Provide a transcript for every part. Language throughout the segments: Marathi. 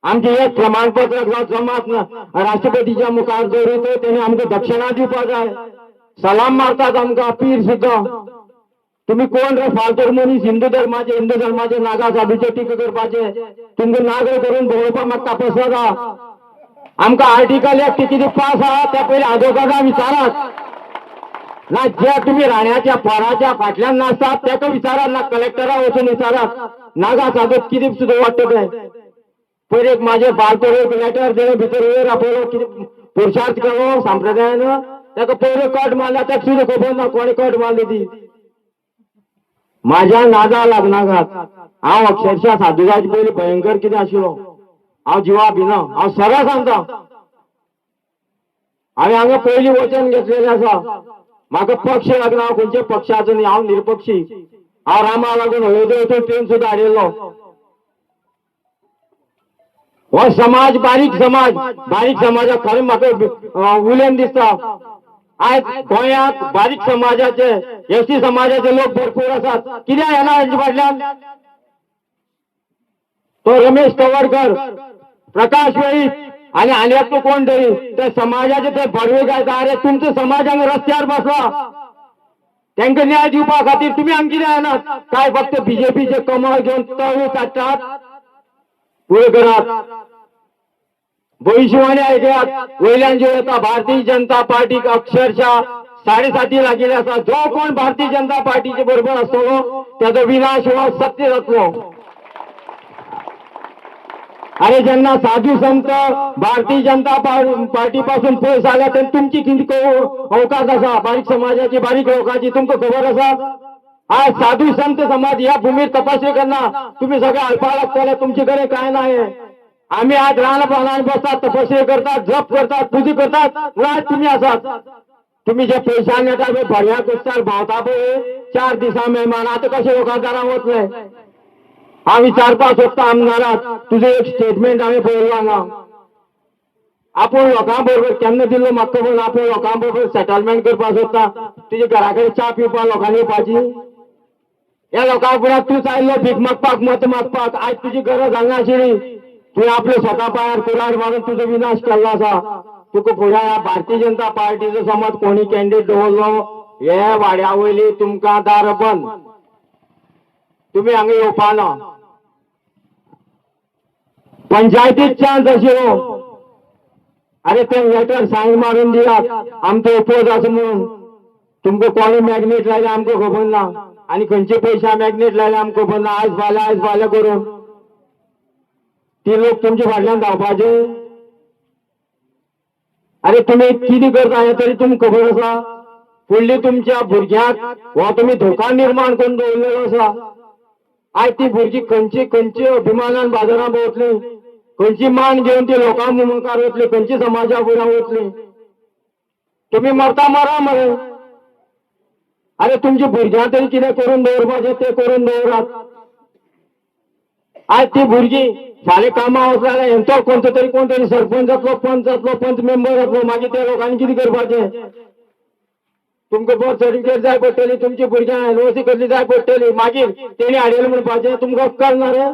आमचे एक प्रमाणपत्र जमात राष्ट्रपतीच्या मुखार दवरतो त्याने आमकां दक्षिणा दिवपाक जाय. सलाम मारतात आमकां पीर सुद्दां. तुम्ही कोण रे फालतूर मनीस हिंदू धर्माचे नागा साधूचे टीका करपाचे. तुमकां नाग करून भोंवपाक मागता पसरा. आमकां आर्टिकल 1 कितें पास आहा त्या पयलीं आदोगादा विचारात. ना जे तुम्ही राण्याच्या पोराच्या फाटल्यान नाचतात त्याका विचारात. ना कलेक्टरा वचून विचारात नागा साधूक कितें सुद्दां वाटत ते. पयलीं एक माझे बालपोर लेटर दिलें भितर वयर आपलो कितें पुरुषार्थ केलो संप्रदायान ताका पयलीं कट मारला ताका सुद्दां खबर ना कोणी कट मारली ती. माझ्या नादा लागनाकात. हांव अक्षरशः साधुराज पयलीं भयंकर कितें आशिल्लो. हांव जिवा भिना. हांव सरळ सांगता हांवें हांगा पयलीं वचन घेतलेलें आसा. म्हाका पक्ष लागना. हांव खंयच्या पक्षाचो न्ही. हांव निरपक्षी. हांव रामा लागून हळदो वचून ट्रेन सुद्दां हाडिल्लो. हो समाज बारीक समाजाक खरें म्हाका उलेन दिसता. आज गोंयांत बारीक समाजाचे एसटी समाजाचे लोक भरपूर आसात. कित्याक येना हांचे फाटल्यान. तो रमेश तवडकर, प्रकाश वेळीप आणि एकटो कोण तरी त्या समाजाचे ते भरवे घालता. अरे तुमचो समाज हांगा रस्त्यार बसला. तांकां न्याय दिवपा खातीर तुमी हांगा कित्याक येनात. काय फक्त बीजेपीचे कमळ घेवन तळी काडटात. पुढे करात. भविष्यवाणी ऐकयात. वयल्यान जे येता भारतीय जनता पार्टीक अक्षरशः 7.5 लागिल्ले आसा. जो कोण भारतीय जनता पार्टीचे बरोबर आसतलो त्याचो विनाश हो सत्य जातलो. अरे जेन्ना साधू संत भारतीय जनता पार्टी पासून पयस जाल्या तेन्ना तुमची कितको अवकाश आसा. बारीक समाजाची बारीक लोकांची तुमकां खबर आसा. आज साधू संत समाज ह्या भूमीर तपासणी करना. तुम्ही सगळे अल्पा लागतले. तुमचे कडेन काय नाही. आम्ही आज रानपानान बसतात तपस्या करतात जप करतात पूजा करतात. आज तुम्ही आसात. तुम्ही जे पैशान येता पळय भरया कुस्तार भावता पळय 4 दिसा मेहमान आता कशे लोकांच्या दारां वतले. हांव विचारपाक सोदता आमदाराक तुजें एक स्टेटमेंट हांवें पळयलो हांगा. आपूण लोकां बरोबर केन्ना दिल्लो म्हाका खबर ना. आपूण लोकां बरोबर सेटलमेंट करपाक सोदता. तुजे घरा कडेन च्या पिवपाक लोकांनी येवपाची. ह्या लोकां फुड्यान तूं आयिल्लो भीक मागपाक मत मागपाक. आज तुजी गरज हांगा आशिल्ली. तुवें आपले स्वता पांयार कुराड मारून तुजो विनाश केल्लो आसा. तुका फुडें भारतीय जनता पार्टीचो समज कोणी कॅन्डिडेट दवरलो हे वाड्या वयली तुमकां दार बंद. तुमी हांगा येवपा ना. पंचायतीक चान्स आशिल्लो. अरे ते लेटर सायन मारून दियात आमचो ओपोज आसा म्हणून. तुमकां कोणी मॅग्नेट लायले आमकां खबर ना. आनी खंयचे पयशे मॅग्नेट लायले आमकां खबर ना. आयज फाल्यां करून ती लोक तुमच्या फाटल्यान धांवपाचे. अरे तुम्ही कितें करता हे तरी तुमकां खबर आसा. फुडली तुमच्या भुरग्यांक हो तुमी धोका निर्माण करून दवरलेलो आसा. आज ती भुरगीं खंयची अभिमानान बाजारांत वतली. खंयची मान घेवन ती लोकां मुखार वतली. खंयची समाजा फुड्यान वतली. तुम्ही मरता मरा मरे. अरे तुमच्या भुरग्यां तरी कितें करून दवरपाचें ते करून दवरात. आज ती भुरगीं फाल्यां कामां वचना जाल्यार हेंचो कोण तरी सरपंच जातलो पंच मेंबर जातलो. मागीर त्या लोकांनी कितें करपाचें. तुमकां बर्थ सर्टिफिकेट जाय पडटली. तुमची भुरग्यांक एनओसी कसली जाय पडटली. मागीर तेणी हाडिल्लें म्हणपाचें तुमकां अक्कल ना रे.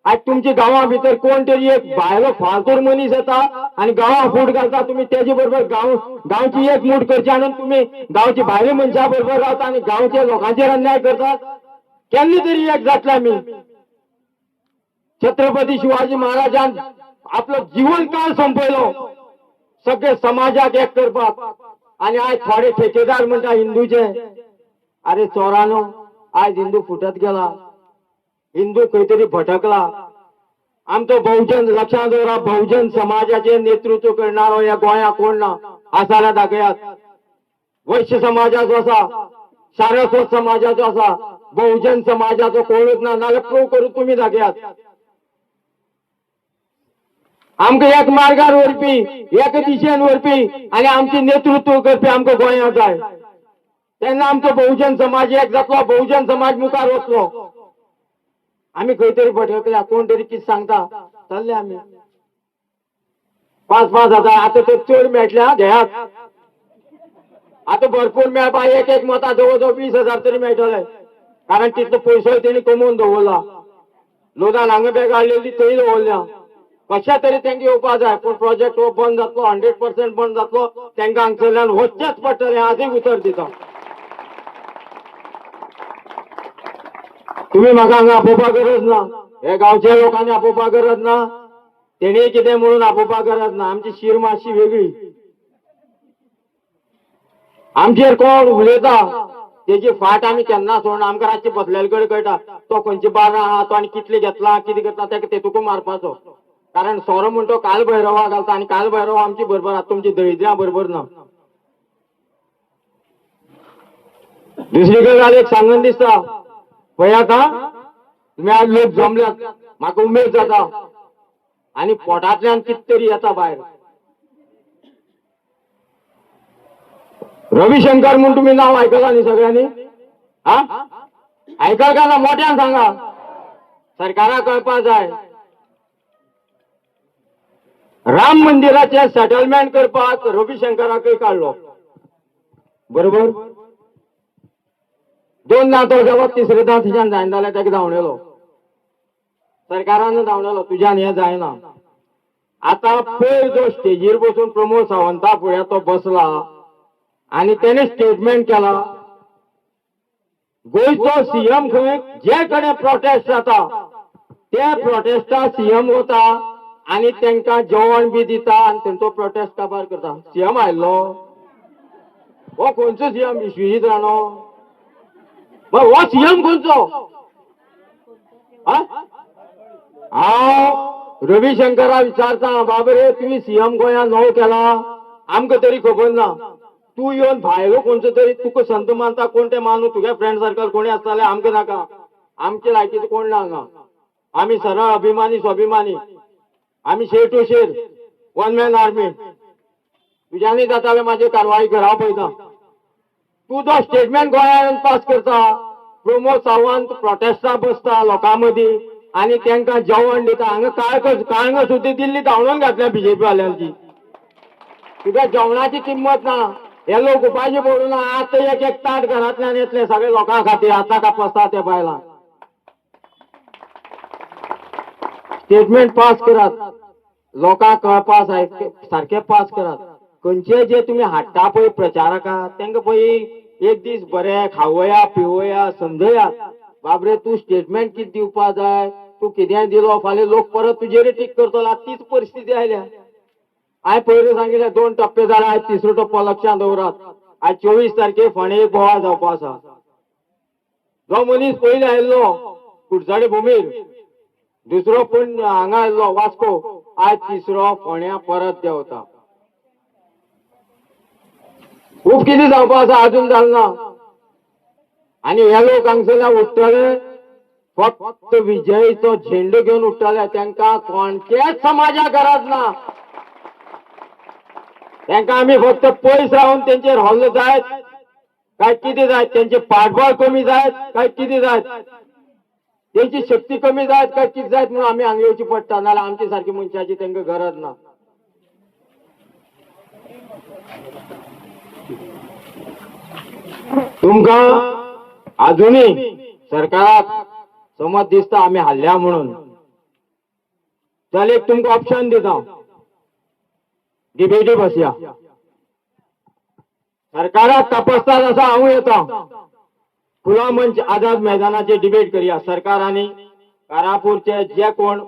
आज तुमच्या गांवां भितर कोण तरी एक भायलो फालतूर मनीस येता आनी गांवां फूट घालता. तुम्ही तेजे बरोबर गांवची एक मूठ करची आणून तुम्ही गांवची भायली मनशां बरोबर रावता आनी गांवच्या लोकांचेर अन्याय करतात. केन्ना तरी एक जातले आमी. छत्रपती शिवाजी महाराजान आपलो जीवन काळ संपयलो सगळे समाजाक एक करपाक. आणि आज थोडे ठेकेदार म्हणटा हिंदूचे. अरे चोरानो आज हिंदू फुटत गेला. हिंदू खंय तरी भटकला. आमचो बहुजन लक्षात दवरा. बहुजन समाजाचे नेतृत्व करणारो या गोंया कोण ना आसा जाल्यार दाखयात. वैश्य समाजाचो आसा. सारस्वत समाजाचो आसा. बहुजन समाजाचो कोणूच ना. नाल्यार प्रूव करून तुम्ही दाखयात. आमकां एक मार्गार व्हरपी एक दिशेन व्हरपी आनी आमचे नेतृत्व करपी आमकां गोंयांत जाय. तेन्ना आमचो बहुजन समाज एक जातलो. बहुजन समाज मुखार वतलो. आमी खंय तरी भटकल्या. कोण तरी कितें सांगता चल्ले आमी 5,000 आता तर चड मेळटल्या घेयात. आता भरपूर मेळपा एक मतां जवळ 20,000 तरी मेळटले. कारण तितलो पयसो तेणी कमोवन दवरला. लोकांक हांगा बॅग हाडलेली थंय दवरल्या. कशा तरी त्यांनी येवपा जाय पूण प्रोजेक्ट हो बंद जातलो 100% बंद जातलो तांकां हांगसरल्यान वचचेच पडटलें आजूय उतर दिता तुम्ही म्हाका हांगा आपोवपा गरज ना हे गांवच्या लोकांनी आपोवपा गरज ना तेणी कितें म्हणून आपोवपा गरज ना आमची शीर मातशी वेगळी आमचेर कोण उलयता तेजी फाट आमी केन्ना सोडना आमकां रातची बसलेले कडेन कळटा तो खंयचे बारा आहा तो आनी कितले घेतला कितें करता तेका तेतूंक मारपाचो कारण सोरो म्हण तो काल भैरवा घालता आनी काल भैरव आमची बरोबर आहा तुमची दळिद्रां बरोबर ना दुसरी गजाल एक सांगन दिसता पळयात आं तुमी आज लोक जमल्यात म्हाका उमेद जाता आनी पोटांतल्यान कित तरी येता भायर रविशंकर म्हणून तुम्ही नाव ऐकला न्ही सगळ्यांनी हा ऐकल का ना मोठ्यान सांगा सरकाराक कळपा जाय राम मंदिराचे सेटलमेंट करपाक रविशंकराकय काढलो बरोबर दोनदा तो गेलो तिसरेदा तुज्यान जायना जाल्यार ताका धांवडेलो सरकारान धांवडेलो तुज्यान हें जायना आता पयर जो स्टेजीर बसून प्रमोद सावंता फुड्यान तो बसला आणि त्याने स्टेटमेंट केला गोयचो सीएम खंय जे कडे प्रोटेस्ट जाता त्या प्रोटेस्टा सीएम वता आणि तांकां जेवण बी दिता आणि तेंचो प्रोटेस्ट काबार करता सीएम आयल्लो हो खंयचो सीएम विश्वजीत राणो हो सीएम खंयचो हांव रविशंकरा विचारता बाबरे तुमी सीएम गोंयांत नवो केला आमकां तरी खबर ना तू येवन भायलो कोणचो तरी तुका संत मानता कोण ते मानू तुगे फ्रेंड सर्कल कोणी आसताले आमकां नाका आमचे लायकीचो कोण ना हांगा आमी सरळ अभिमानी स्वाभिमानी आमी शेर टू शेर वन मॅन आर्मी तुज्यांनी जाताले म्हाजे कारवाई कर हांव पळयता तू जो स्टेटमेंट गोंयांत पास करता प्रमोद सावंत प्रोटेस्टा बसता लोकां मदीं आनी तांकां जेवण दिता हांगा काळंग सुद्दां दिल्ली धांवडोवन घातल्या बीजेपी वाल्यांची तुका जेवणाची किंमत ना हे लोक उपाशी पडून आता एक ताट घरांतल्यान येतले सगळे लोकां खातीर आतां कापसता ते बायलां स्टेटमेंट पास करात लोकांक कळपा सारखे पास करात खंयचे जे तुमी हाडटा पळय प्रचारका तांकां पळय एक दीस बरे खावया पिवया समजयात बाबरे तूं स्टेटमेंट कितें दिवपा जाय तूं कितें दिलो फाल्यां लोक परत तुजेर टीक करतलो तीच परिस्थिती आयल्या हांवें पयलीं सांगिल्लें 2 टप्पे जाले आयज तिसरो टप्पो लक्षांत दवरात आयज 24 तारखेक फोंडे बोवाळ जावपा आसा जो मनीस पयलीं आयिल्लो कुडचडे भुमीर दुसरो पूण हांगा आयिल्लो वास्को आयज तिसरो फोंड्या परत देंवता खूब कितें जावपा आसा अजून जालें ना आनी हे लोक हांगसरल्यान उठतले फक्त विजयीचो झेंडो घेवन उठतले तांकां कोणचेच समाजाक गरज ना तांकां आमी फक्त पयस रावन तेंचेर हल्लो जायत काय कितें जायत तेंचे फाटबळ कमी जायत काय कितें जायत तेंची शक्ती कमी जायत काय कितें जायत म्हणून आमी हांगा येवची पडटा नाल्यार आमचे सारकी मनशाची तांकां गरज ना तुमकां अजुनूय सरकाराक समज दिसता आमी हारल्या म्हणून जाल्यार एक तुमकां ऑप्शन दिता डिबेटी बसया सरकाराक तपासतात असा हांव येता खुला मंच आझाद मैदानाचे डिबेट करूया सरकार आनी कारापूरचे जे कोण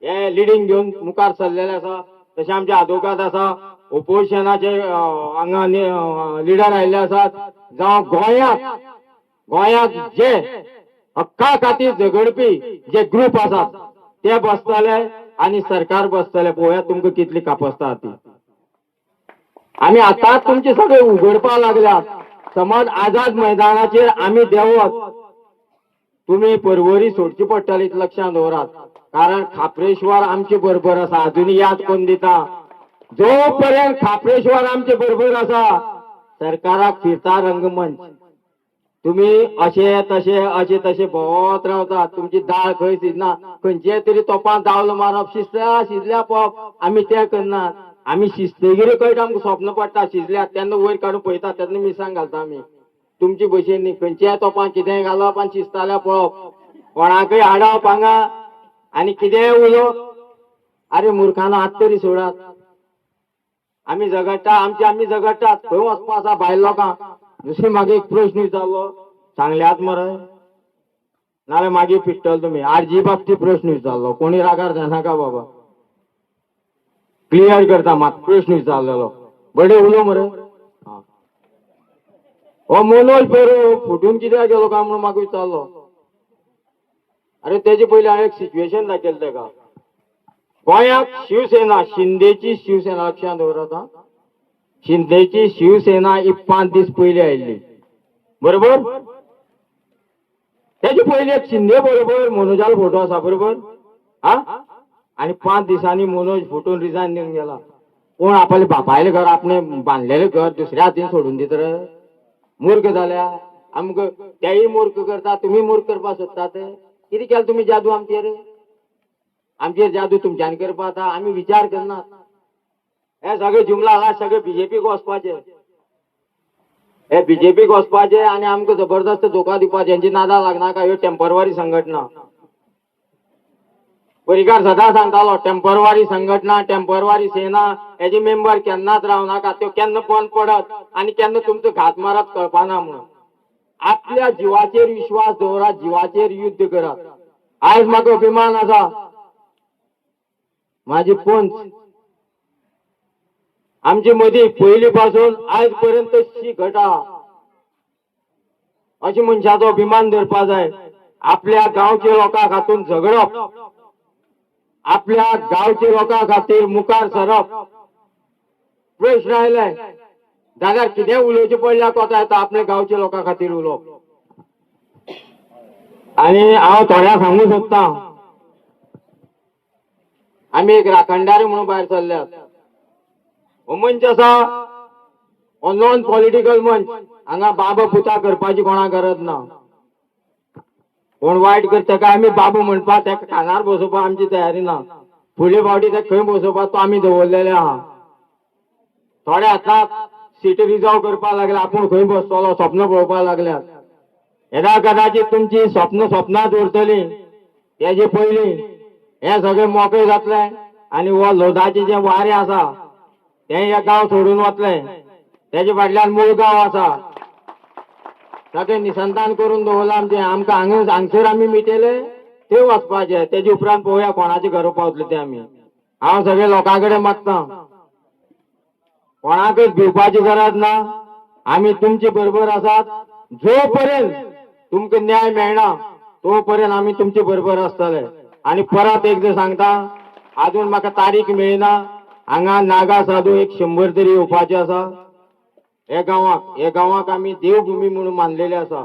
हे लिडिंग घेवन मुखार सरलेले आसा तशें आमचे आदवोगाद आसा ओपोजिशनाचे हांगा लिडर आयिल्ले आसात जावं गोंयांत जे हक्का खातीर झगडपी जे ग्रुप आसात ते बसतले आनी सरकार बसतले पळोवया तुमकां कितली कापसता ती आमी आतां तुमचे सगळे उघडपा लागल्यात समज आझाद मैदानाचेर आमी देंवत तुमी परवरी सोडची पडटली लक्षांत दवरात कारण खापरेश्वर आमचे बरोबर आसा अजुनूय याद कोण दिता जो पर्यंत खापरेश्वर आमचे बरोबर आसा सरकाराक फिरता रंगमंच तुम्ही अशे तशे भोंवत रावतात तुमची दाळ खंय शिजना खंयचे तरी तोपान दावलो मारप शिजल्या पॉप आमी ते करनात आमी शिस्तेगिरी कळटा आमकां स्वप्न पडटा शिजल्या तेन्ना वयर काडून पळयता तेन्ना मिरसांग घालता आमी तुमची भशेन न्ही खंयच्याय तोपान कितेंय घालप आनी शिजताल्या पळोवप कोणाकय हाडप हांगा आनी कितेंय उलोवप अरे मूर्खांना आत तरी सोडात. आम्ही झगडटा आम्ही झगडटात खंय वचपा आसा भायल लोकांक. दुसरे मागे एक प्रश्न विचारलो सांगल्यात मरे नाल्यार मागीर पिट्टल तुमी. आरजी बाबतीत प्रश्न विचारलो कोणी रागार जानाका बाबा. क्लियर करता मात प्रश्न विचारलेलो बडे उलो मरे. हो मनोज पेरो फुटून कित्याक गेलो काय म्हणून म्हाका विचारलो. अरे तेजे पयलीं हांवें एक सिच्युएशन दाखयलें तेका. गोंयाक शिवसेना शिंदेची शिवसेना लक्षांत दवरात हां. शिंदेची शिवसेना ही 5 दीस पयलीं आयिल्ली बरोबर. तेजे पयलीं एक शिंदे बरोबर मनोजाल फोटो आसा बरोबर हा. आणि 5 दिसांनी मनोज फुटून रिजायन दिवन गेला. कोण आपले बापायले घर आपणे बांधलेले घर दुसऱ्या हातीन सोडून दित रे. मूर्ख जाल्या आमकां तेय मूर्ख करता तुम्ही मूर्ख करपा सोदतात. कितें केलें तुमी जादू आमचेर. आमचेर जादू तुमच्यानी करपा आता आमी विचार करनात. हे सगळे जुमला आला सगळे बीजेपीक वचपाचे. हे बीजेपीक वचपाचे आनी आमकां जबरदस्त धोका दिवपाचे. हेंची नादा लागनाका. ह्यो टेम्पररी संघटना. परिकार सदां सांगतालो टेम्पररी संघटना टेम्पररी सेना हेजे मेंबर केन्नाच रावनाका. त्यो केन्ना बंद पडत आनी केन्ना तुमचो घात मारत कळपाना म्हणून. आपल्या जिवाचेर विश्वास दवरात जिवाचेर युद्ध करात. आयज म्हाका अभिमान आसा माझी पंच आमचे मदीं पयलीं पासून आयज पर्यंत घटा अशें मनशाचो अभिमान धरपा जाय. आपल्या गांवच्या लोकांक हातून झगडप आपल्या गांवच्या लोकां खातीर मुखार सरप. प्रश्न आयले जाल्यार कितें उलोवचें पडल्यार कोता येता आपल्या गांवच्या लोकां खातीर उलोवप. आनी हांव थोड्या सांगूं सोदतां आमी एक राखणदारी म्हणून भायर सरल्यात. हो मंच आसा हो नॉन पॉलिटिकल मंच. हांगा बाबा पुता करपाची कोणा गरज ना. कोण वायट करता तेका आमी बाबू म्हणपा तेका कानार बसोवपा आमची तयारी ना. फुडले फावटी तेका खंय बसोवपा तो आमी दवरलेले आहा. थोडे आतां सीट रिजर्व करपा लागले आपूण खंय बसतलो स्वप्न पळोवपा लागल्यात. येदा कदाचित तुमची स्वप्नांत उरतली तेजे पयलीं हे सगळे मोकळे जातले आनी हो लोदाचे जे वारे आसा ते हे गांव सोडून वतले. तेजे फाटल्यान मूळ गांव आसा सगळे निसंतान करून दवरला आमचे. आमकां हांगसर आमी मिटयले ते वचपाचे. तेजे उपरांत पळोवया कोणाचे घर पावतले ते आमी. हांव सगळे लोकां कडेन मागता कोणाकच भिवपाची गरज ना. आमी तुमचे बरोबर आसात. जो पर्यंत तुमकां न्याय मेळना तो पर्यंत आमी तुमचे बरोबर आसतले. आनी परत एकदां सांगता अजून म्हाका तारीख मेळना. हांगा नागा साधू एक 100 तरी येवपाचे आसा. हे गांवाक आमी देवभूमी म्हणून मानलेले आसा.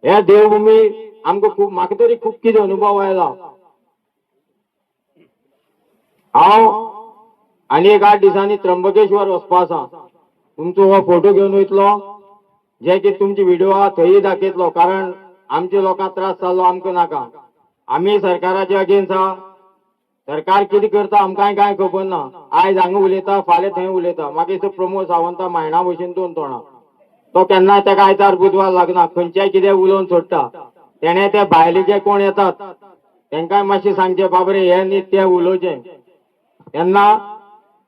हे देवभूमी आमकां खूब म्हाका तरी खूब कितें अनुभव आयला. हांव आनी एक 8 दिसांनी त्र्यंबकेश्वर वचपा आसा. तुमचो हो फोटो घेवन वयतलो जे की तुमचे व्हिडिओ आहा थंय दाखयतलो. कारण आमच्या लोकांक त्रास जाल्लो आमकां नाका. आमी सरकाराचे अगेन्स्ट आहा. सरकार कितें करता आमकांय कांय खबर ना. आयज हांगा उलयता फाल्यां थंय उलयता. मागीर प्रमोद सावंता मायणा भशेन 2 तोंडां. तो केन्नाय तेका आयतार बुधवार लागना खंयच्याय कितें उलोवन सोडटा. तेणे ते भायले जे कोण येतात तेंकाय मातशें सांगचें बाबरे हे न्ही तें उलोवचें. तेन्ना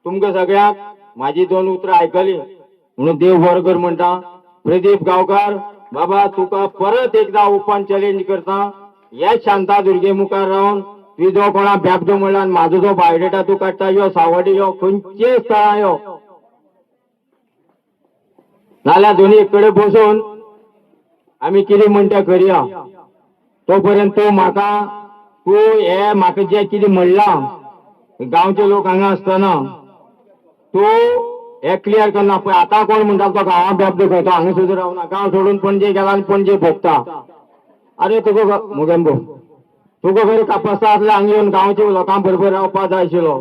तुमकां सगळ्यांक म्हाजी 2 उतरां आयकली म्हणून देव बरो कर म्हणटा. प्रदीप गांवकार बाबा तुका परत एकदा ओपन चॅलेंज करता. हे शांतादुर्गे मुखार रावन तुजो कोणा बेबदो म्हणला म्हाजो जो बायोडेटा तूं काडटा यो सावड्डी यो खंयचेय स्थळां यो नाल्यार दोनी कडेन बसून आमी कितें म्हणटा करया. तो पर्यंत तूं हे म्हाका जे कितें म्हणलां गांवचे लोक हांगा आसतना तूं हे क्लियर करना. पळय आतां कोण म्हणटा तो गांवां बेबदो खंय तो हांगा सुद्दां रावना. गांव सोडून पणजे गेला आनी पणजे भोगता. अरे तुका मुगेंबो तुका खंय कापस्ता आसल्यार हांगा येवन गांवच्या लोकां बरोबर रावपा जाय आशिल्लो.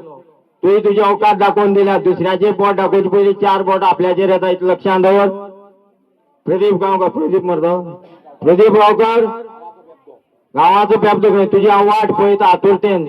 तुवें तुजे अवकात दाखोवन दिल्यात. दुसऱ्याचे बोट दाखोवचे पयलीं 4 बोट आपल्याचेर येता इतलें लक्षांत दवर. प्रदीप गांवकार प्रदीप मरता प्रदीप गांवकार गांवाचो बेबदो खंय तुजी हांव वाट पळयता आतुरतेन.